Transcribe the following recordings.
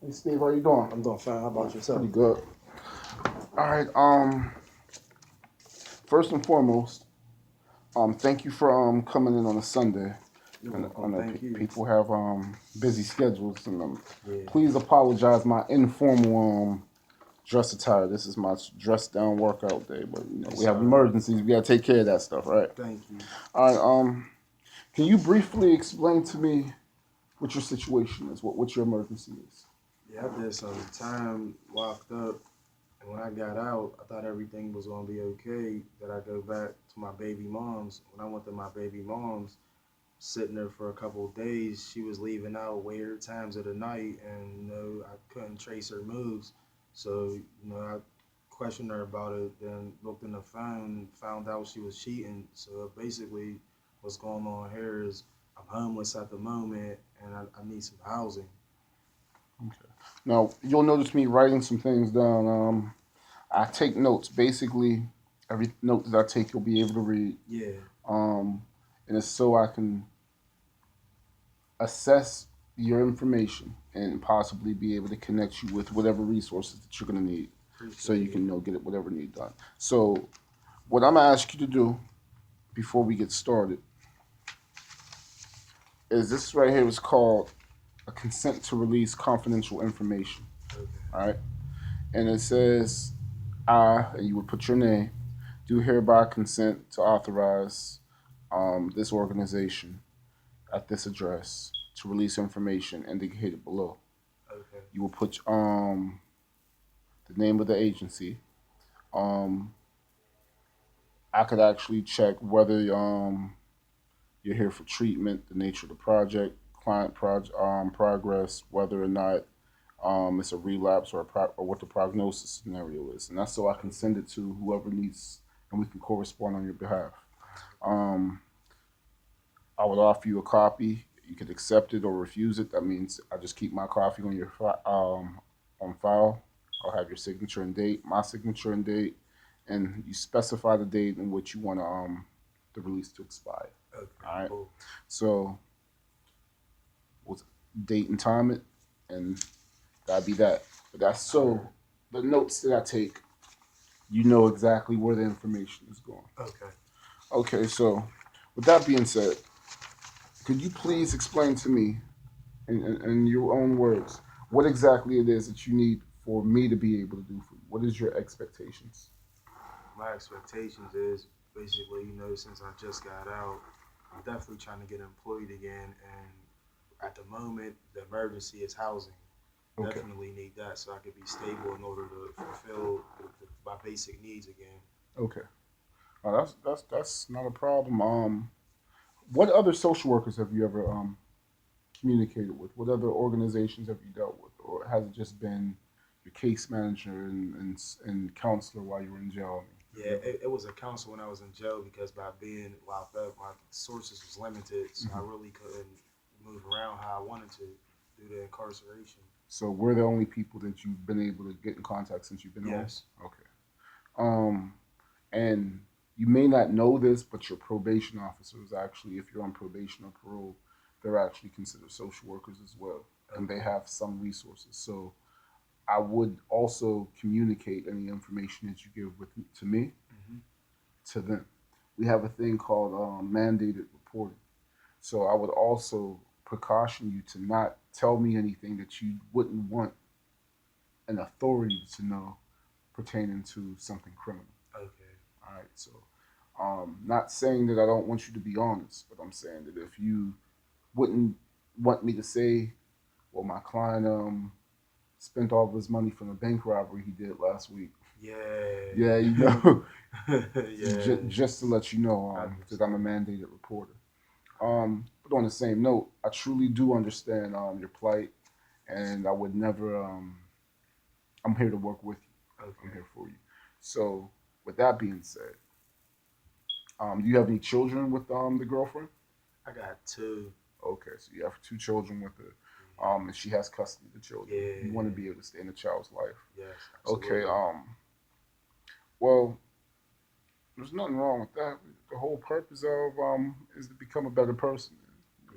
Hey Steve, how you doing? I'm doing fine. How about yourself? Pretty good. All right. First and foremost, thank you for coming in on a Sunday. You're And I welcome. know Thank you. people have busy schedules, and Yeah. please apologize my informal dress attire. This is my dress down workout day, but we It's have all right. emergencies. We gotta take care of that stuff, right? Thank you. All right. Can you briefly explain to me what your situation is? What your emergency is? Yeah, I did some time locked up, and when I got out, I thought everything was gonna be okay. That I go back to my baby mom's. When I went to my baby mom's, sitting there for a couple of days, she was leaving out weird times of the night, and I couldn't trace her moves. So I questioned her about it, then looked in the phone, found out she was cheating. So basically, what's going on here is I'm homeless at the moment, and I need some housing. Okay. Now you'll notice me writing some things down. I take notes. Basically, every note that I take, you'll be able to read. Yeah. Um, and it's so I can assess your information and possibly be able to connect you with whatever resources that you're going to need, so Appreciate you it. can get it whatever you need done. So, what I'm gonna ask you to do before we get started is this right here is called a consent to release confidential information. Okay. All right, and it says I, and you would put your name, do hereby consent to authorize this organization at this address to release information indicated below. Okay. You will put the name of the agency. Um, I could actually check whether you're here for treatment, the nature of the project, progress, whether or not it's a relapse or what the prognosis scenario is, and that's so I can Okay. send it to whoever needs, and we can correspond on your behalf. All right. Um, I would offer you a copy. You could accept it or refuse it. That means I just keep my copy on your on file. I'll have your signature and date, my signature and date, and you specify the date in which you want the release to expire. Okay. All right. Cool. So we'll date and time it, and that'd be that. But that's All so right. the notes that I take, you know exactly where the information is going. Okay. Okay. So with that being said, could you please explain to me in your own words, what exactly it is that you need for me to be able to do for you? What is your expectations? My expectations is basically, since I just got out, I'm definitely trying to get employed again. And at the moment, the emergency is housing. Okay, Definitely need that so I could be stable in order to fulfill my basic needs again. okay. That's not a problem. What other social workers have you ever communicated with? What other organizations have you dealt with, or has it just been your case manager and counselor while you were in jail? Have Yeah, you ever? it was a council when I was in jail because by being locked up, my sources was limited, so I Mhm. really couldn't move around how I wanted to due to incarceration. So we're the only people that you've been able to get in contact since you've been home. Yes. Okay. Um, And you may not know this, but your probation officers actually, if you're on probation or parole, they're actually considered social workers as well, and they Okay. have some resources. So I would also communicate any information that you give to me Hmm. to them. We have a thing called mandated reporting. So I would also precaution you to not tell me anything that you wouldn't want an authority to know pertaining to something criminal. Okay. All right, so not saying that I don't want you to be honest, but I'm saying that if you wouldn't want me to say, well, my client spent all of his money from the bank robbery he did last week. Yeah, you Yeah. know, Yeah. just to let you know I that I'm a understand. mandated reporter. But on the same note, I truly do understand your plight, and I would never. I'm here to work with you. I'm Okay. here for you. So, with that being said, do you have any children with the girlfriend? I got two. Okay, so you have two children with her, and she has custody of the children. You want to Yeah. be able to stay in the child's life. Yes, Okay, absolutely. well, there's nothing wrong with that. The whole purpose of is to become a better person.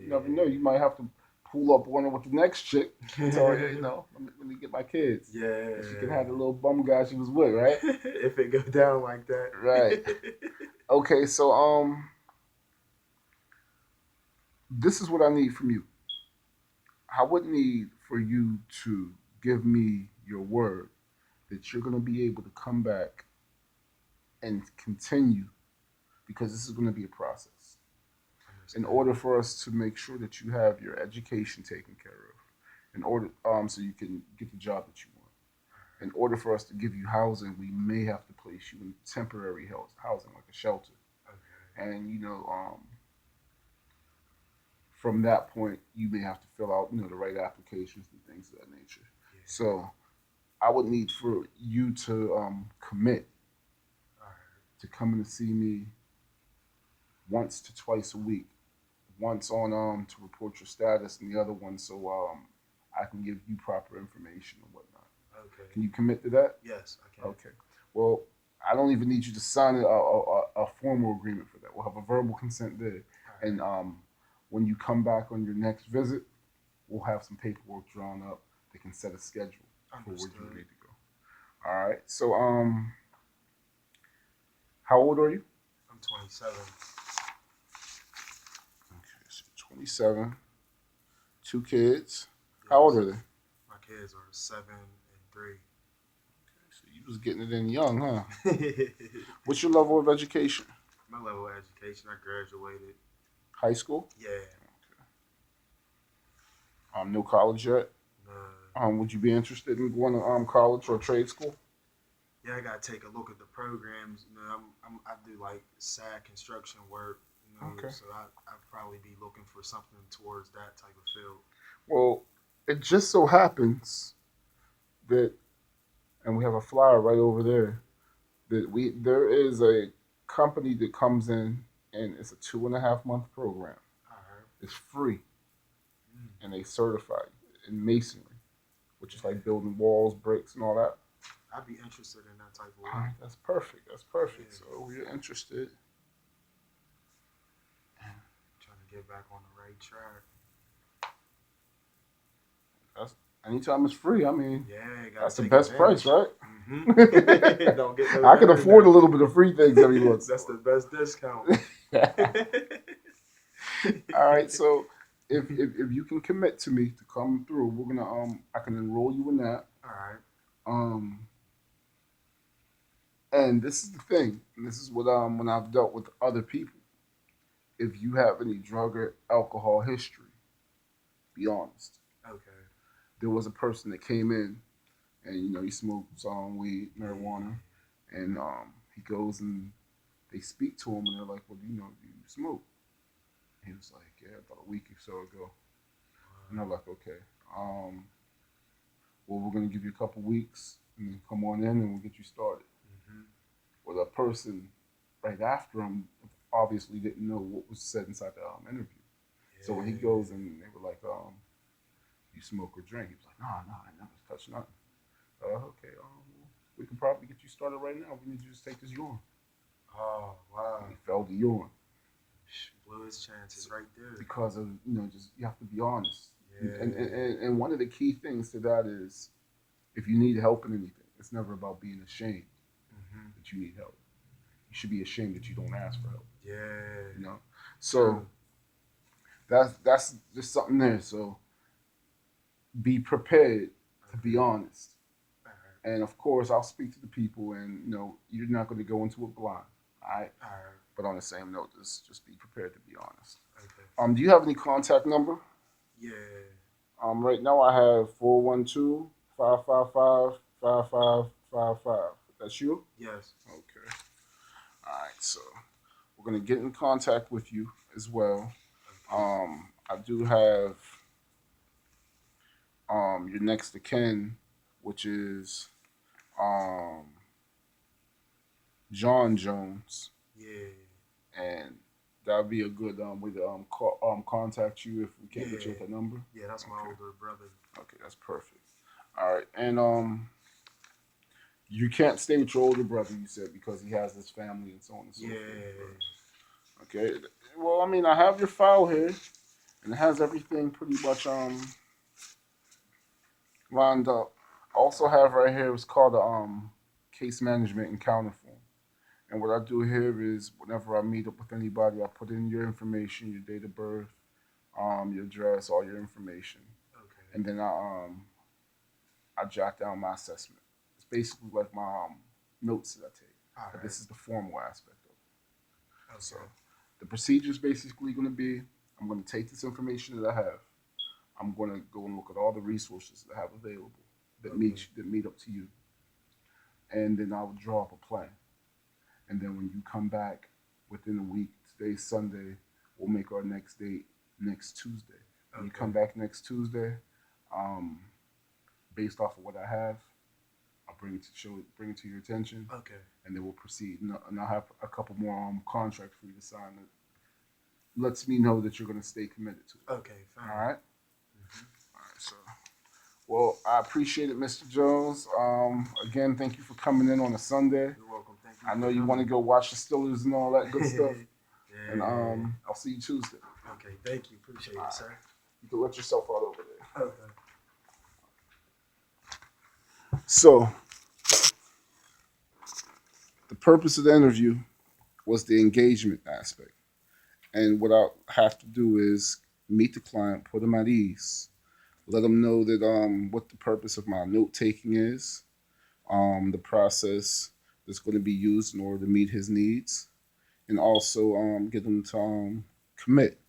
You never know. Yeah. You might have to pull up on her with the next chick and tell her, let me get my kids. Yeah. And she can have the little bum guy she was with, right? If it go down like that. Right. Okay, so this is what I need from you. I would need for you to give me your word that you're going to be able to come back and continue because this is going to be a process. In order for us to make sure that you have your education taken care of, in order so you can get the job that you want. In order for us to give you housing, we may have to place you in temporary housing, like a shelter. Okay. And from that point, you may have to fill out the right applications and things of that nature. Yeah. So I would need for you to commit All right. to coming to see me once to twice a week. Once on to report your status, and the other one so I can give you proper information and whatnot. Okay. Can you commit to that? Yes, I can. Okay. Well, I don't even need you to sign a formal agreement for that. We'll have a verbal consent there, All and right. when you come back on your next visit, we'll have some paperwork drawn up that can set a schedule for where you Understood. need to go. All right. So how old are you? I'm 27. Okay, so 27, two kids. How old Yes. are they? My kids are 7 and 3. So you was getting it in young, huh? What's your level of education? My level of education, I graduated. High school? Yeah. No college yet. No. Would you be interested in going to college or trade school? Yeah, I gotta take a look at the programs. I do like CCAC construction work. Okay. So I'd probably be looking for something towards that type of field. Well, it just so happens that, and we have a flyer right over there that there is a company that comes in and it's a 2.5 month program. All right. It's free, Mm. and they certify you in masonry, which is Yeah. like building walls, bricks, and all that. I'd be interested in that type of All work. right, that's perfect. That's perfect. Yeah. So you're interested. Trying to get back on the right track. That's anytime it's free. I mean, Yeah, gotta that's the take best price, advantage. right? Mm-hmm. Don't get no I can better than afford a that. little bit of free things every month. That's the best discount. All right, so if you can commit to me to come through, we're gonna I can enroll you in that. All right. Um, and this is the thing. And this is what when I've dealt with other people. If you have any drug or alcohol history, be honest. Okay. There was a person that came in, and he smoked some weed, Yeah. marijuana, and he goes and they speak to him, and they're like, "Well, do you smoke?" He was like, "Yeah, about a week or so ago." And they're like, "Okay, um, well, we're gonna give you a couple weeks, and then come on in, and we'll get you started." Mm-hmm. Well, the person right after him obviously didn't know what was said inside the interview. So when he Yeah. goes and they were like, "You smoke or drink?" He was like, "No, I never touched nothing." Okay, we can probably get you started right now. We need you to just take this urine. Oh wow. And he fell to urine Blew his chances right there. because of just you have to be honest. And, Yeah. and one of the key things to that is if you need help in anything, it's never about being ashamed Mm-hmm. that you need help. You should be ashamed that you don't ask for help. Yeah. You know, so that's just something there. So be prepared to be honest. All right. And of course, I'll speak to the people, and you're not going to go into it blind. All right. All right. But on the same note, just be prepared to be honest. Okay. Do you have any contact number? Yeah. Right now I have 412-555-5555. That's you? Yes. Okay. All right. So we're gonna get in contact with you as well. Okay. I do have your next of kin, which is um John Jones, Yeah. and that'd be a good way to contact you if we can't get you Yeah. at that number. Yeah, that's my Okay. older brother. Okay, that's perfect. All right, and you can't stay with your older brother, you said, because he has his family and so on and so Yeah. forth. Okay. Well, I mean, I have your file here. and it has everything pretty much lined up. I also have right here what's called a case management encounter form. And what I do here is whenever I meet up with anybody, I put in your information, your date of birth, your address, all your information, Okay. and then I jot down my assessment. It's basically like my notes that I take, All but right. this is the formal aspect of it. So Okay. the procedure is basically going to be: I'm going to take this information that I have. I'm going to go and look at all the resources that I have available Okay. that meet up to you, and then I will draw up a plan. And then when you come back within a week, today's Sunday, we'll make our next date next Tuesday. When you come Okay. back next Tuesday, um, based off of what I have, I'll bring it to your attention, Okay. and then we'll proceed. And I'll have a couple more contracts for you to sign that lets me know that you're going to stay committed to it. Okay. All Fine. right. Hmm. All right. So, well, I appreciate it, Mr. Jones. Again, thank you for coming in on a Sunday. You're welcome. Thank you I for know you want to coming. go watch the Steelers and all that good stuff. And Yeah. I'll see you Tuesday. Okay. Thank you. Appreciate All it, right. sir. You can let yourself out over there. Okay. So, the purpose of the interview was the engagement aspect. And what I'll have to do is meet the client, put them at ease, let them know that what the purpose of my note taking is, the process that's going to be used in order to meet his needs, and also get them to commit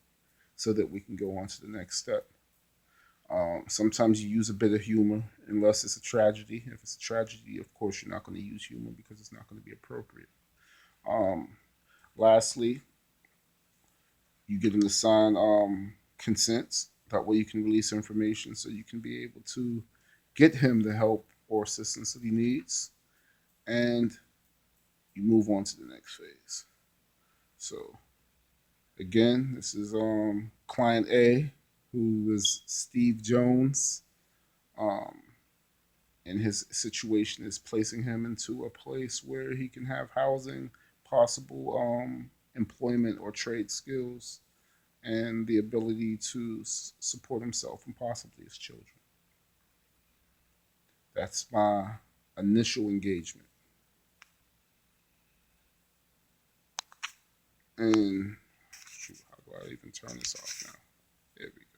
so that we can go on to the next step. Sometimes you use a bit of humor unless it's a tragedy. If it's a tragedy, of course, you're not going to use humor because it's not going to be appropriate. Um, Lastly, you get them to sign consents. That way, you can release information so you can be able to get him the help or assistance that he needs, and you move on to the next phase. So, again, this is client A, who is Steve Jones. Um, and his situation is placing him into a place where he can have housing, possible employment or trade skills, and the ability to support himself and possibly his children. That's my initial engagement. And shoot, how do I even turn this off now? There we go.